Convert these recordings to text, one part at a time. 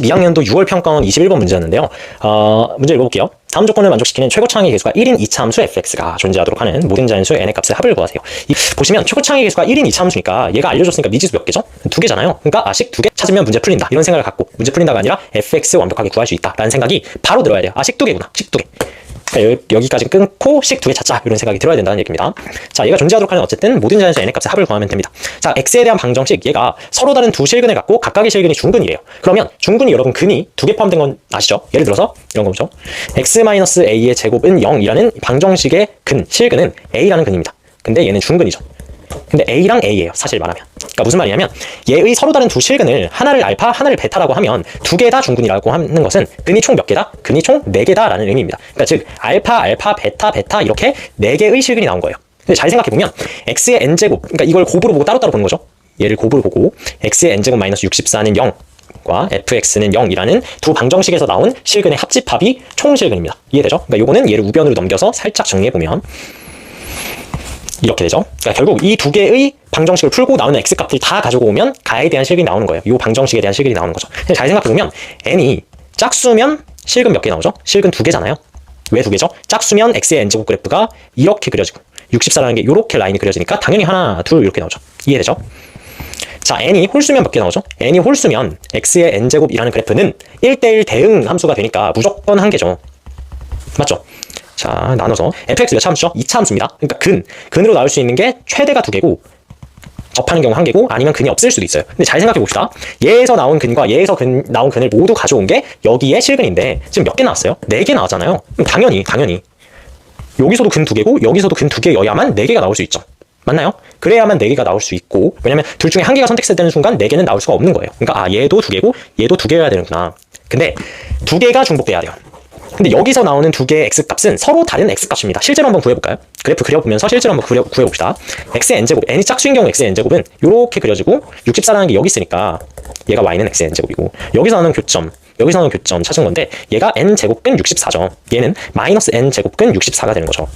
2학년도 6월 평가원 21번 문제였는데요. 문제 읽어볼게요. 다음 조건을 만족시키는 최고차항의 계수가 1인 2차 함수 fx가 존재하도록 하는 모든 자연수 n의 값의 합을 구하세요. 보시면 최고차항의 계수가 1인 2차 함수니까 얘가 알려줬으니까 미지수 몇 개죠? 2개잖아요. 그러니까 식 2개 찾으면 문제 풀린다. 이런 생각을 갖고 문제 풀린다가 아니라 fx 완벽하게 구할 수 있다 라는 생각이 바로 들어야 돼요. 식 2개구나. 식 2개. 그러니까 여기까지 끊고 식 2개 찾자 이런 생각이 들어야 된다는 얘기입니다. 자, 얘가 존재하도록 하는 어쨌든 모든 자연수 n의 값의 합을 구하면 됩니다. 자, x에 대한 방정식 얘가 서로 다른 두 실근을 갖고 각각의 실근이 중근이래요. 그러면 중근이 여러분 근이 2개 포함된 건 아시죠? 예를 들어서 이런 거 보죠. x-a의 제곱은 0이라는 방정식의 근, 실근은 a라는 근입니다. 근데 얘는 중근이죠. 근데 a랑 a예요. 사실 말하면. 그러니까 무슨 말이냐면 얘의 서로 다른 두 실근을 하나를 알파, 하나를 베타라고 하면 두 개 다 중근이라고 하는 것은 근이 총 몇 개다? 근이 총 4개다 라는 의미입니다. 그러니까 즉 알파, 알파, 베타, 베타 이렇게 4개의 실근이 나온 거예요. 근데 잘 생각해보면 x의 n제곱, 그러니까 이걸 곱으로 보고 따로따로 보는 거죠. 얘를 곱으로 보고 x의 n제곱 마이너스 64는 0과 fx는 0이라는 두 방정식에서 나온 실근의 합집합이 총 실근입니다. 이해되죠? 그러니까 요거는 얘를 우변으로 넘겨서 살짝 정리해보면 이렇게 되죠. 그러니까 결국 이 두 개의 방정식을 풀고 나오는 x값을 다 가지고 오면 가에 대한 실근이 나오는 거예요. 이 방정식에 대한 실근이 나오는 거죠. 잘 생각해보면 n이 짝수면 실근 몇 개 나오죠? 실근 2개잖아요. 왜 2개죠? 짝수면 x의 n제곱 그래프가 이렇게 그려지고 64라는 게 이렇게 라인이 그려지니까 당연히 하나, 둘 이렇게 나오죠. 이해되죠? 자, n이 홀수면 몇 개 나오죠? n이 홀수면 x의 n제곱이라는 그래프는 1대1 대응 함수가 되니까 무조건 1개죠. 맞죠? 자, 나눠서 fx 몇 차 함수죠? 2차 함수입니다. 그러니까 근으로 나올 수 있는 게 최대가 2개고 접하는 경우 1개고 아니면 근이 없을 수도 있어요. 근데 잘 생각해 봅시다. 얘에서 나온 근과 얘에서 나온 근을 모두 가져온 게 여기에 실근인데 지금 몇 개 나왔어요? 4개 나왔잖아요. 그럼 당연히 여기서도 근 2개고 여기서도 근 2개여야만 4개가 나올 수 있죠. 맞나요? 그래야만 4개가 나올 수 있고, 왜냐면 둘 중에 1개가 선택되는 순간 4개는 나올 수가 없는 거예요. 그러니까 얘도 2개고 얘도 2개여야 되는구나. 근데 2개가 중복돼야 돼요. 근데 여기서 나오는 두 개의 x값은 서로 다른 x값입니다. 실제로 한번 구해볼까요? 그래프 그려보면서 실제로 한번 구해봅시다. x의 n제곱, n이 짝수인 경우 x의 n제곱은 이렇게 그려지고 64라는 게 여기 있으니까 얘가 y는 x의 n제곱이고 여기서 나오는 교점, 여기서 나오는 교점 찾은 건데 얘가 n제곱근 64죠. 얘는 마이너스 n제곱근 64가 되는 거죠.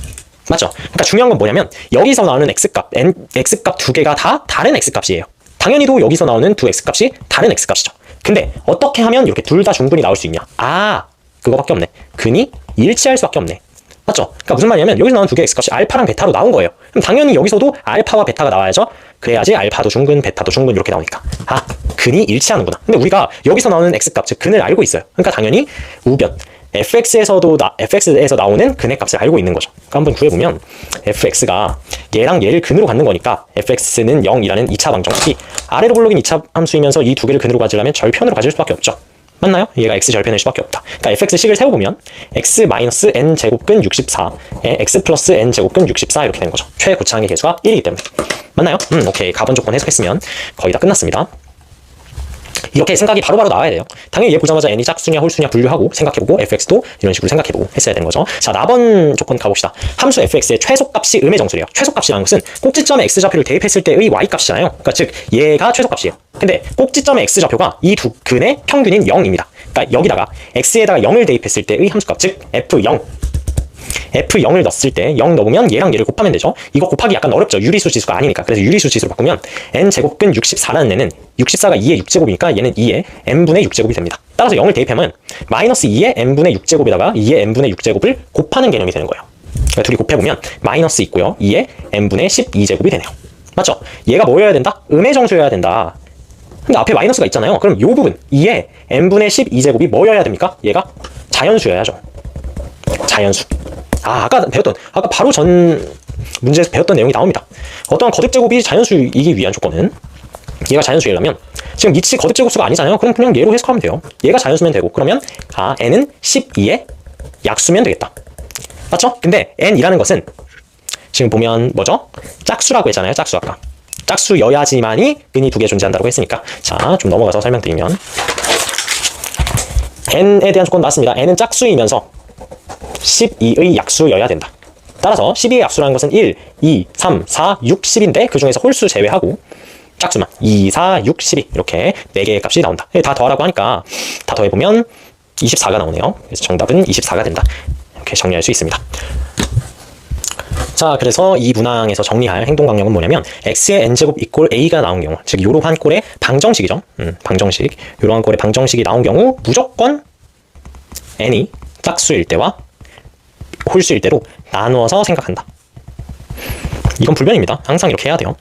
맞죠? 그러니까 중요한 건 뭐냐면 여기서 나오는 x값, x값 두 개가 다 다른 x값이에요. 당연히도 여기서 나오는 두 x값이 다른 x값이죠. 근데 어떻게 하면 이렇게 둘 다 중근이 나올 수 있냐? 그거밖에 없네. 근이 일치할 수밖에 없네. 맞죠? 그러니까 무슨 말이냐면 여기서 나온 두 개의 x값이 알파랑 베타로 나온 거예요. 그럼 당연히 여기서도 알파와 베타가 나와야죠. 그래야지 알파도 중근, 베타도 중근 이렇게 나오니까. 근이 일치하는구나. 근데 우리가 여기서 나오는 x값, 즉 근을 알고 있어요. 그러니까 당연히 우변 fx에서 나오는 근의 값을 알고 있는 거죠. 그러니까 한번 구해보면 fx가 얘랑 얘를 근으로 갖는 거니까 fx는 0이라는 2차 방정식이 아래로 볼록인 2차 함수이면서 이 두 개를 근으로 가지려면 절편으로 가질 수밖에 없죠. 맞나요? 얘가 x 절편일 수밖에 없다. 그러니까 fx식을 세워보면 x-n 제곱근 64에 x 플러스 n 제곱근 64 이렇게 되는 거죠. 최고차항의 계수가 1이기 때문에. 맞나요? 오케이. 가번 조건 해석했으면 거의 다 끝났습니다. 이렇게 생각이 바로바로 나와야 돼요. 당연히 얘 보자마자 n이 짝수냐 홀수냐 분류하고 생각해보고 fx도 이런 식으로 생각해보고 했어야 되는 거죠. 자, 나번 조건 가봅시다. 함수 fx의 최소값이 음의 정수래요. 최소값이라는 것은 꼭지점에 x좌표를 대입했을 때의 y값이잖아요. 그러니까 즉 얘가 최소값이에요. 근데 꼭지점의 x좌표가 이 두 근의 평균인 0입니다. 그러니까 여기다가 x에다가 0을 대입했을 때의 함수값, 즉 f0을 넣었을 때 0 넣으면 얘랑 얘를 곱하면 되죠. 이거 곱하기 약간 어렵죠. 유리수 지수가 아니니까. 그래서 유리수 지수로 바꾸면 n제곱근 64라는 애는 64가 2의 6제곱이니까 얘는 2의 n분의 6제곱이 됩니다. 따라서 0을 대입하면 마이너스 2의 n분의 6제곱에다가 2의 n분의 6제곱을 곱하는 개념이 되는 거예요. 그러니까 둘이 곱해보면 마이너스 있고요. 2의 n분의 12제곱이 되네요. 맞죠? 얘가 뭐여야 된다? 음의 정수여야 된다. 근데 앞에 마이너스가 있잖아요. 그럼 이 부분 2의 n분의 12제곱이 뭐여야 됩니까? 얘가 자연수여야죠. 자연수. 아까 바로 전 문제에서 배웠던 내용이 나옵니다. 어떠한 거듭제곱이 자연수이기 위한 조건은 얘가 자연수이려면 지금 이치 거듭제곱수가 아니잖아요. 그럼 그냥 얘로 해석하면 돼요. 얘가 자연수면 되고 그러면 n은 12의 약수면 되겠다. 맞죠? 근데 n이라는 것은 지금 보면 뭐죠? 짝수라고 했잖아요. 짝수 아까. 짝수여야지만이 근이 두 개 존재한다고 했으니까 자, 좀 넘어가서 설명드리면 n에 대한 조건 맞습니다. n은 짝수이면서 12의 약수여야 된다. 따라서 12의 약수라는 것은 1, 2, 3, 4, 6, 10인데 그 중에서 홀수 제외하고 짝수만 2, 4, 6, 12 이렇게 4개의 값이 나온다. 다 더하라고 하니까 다 더해보면 24가 나오네요. 그래서 정답은 24가 된다. 이렇게 정리할 수 있습니다. 자, 그래서 이 문항에서 정리할 행동 강령은 뭐냐면 x의 n제곱 이꼴 a가 나온 경우, 즉 요러한 꼴의 방정식이죠. 방정식. 요러한 꼴의 방정식이 나온 경우 무조건 n이 짝수일 때와 홀수일 때로 나누어서 생각한다. 이건 불변입니다. 항상 이렇게 해야 돼요.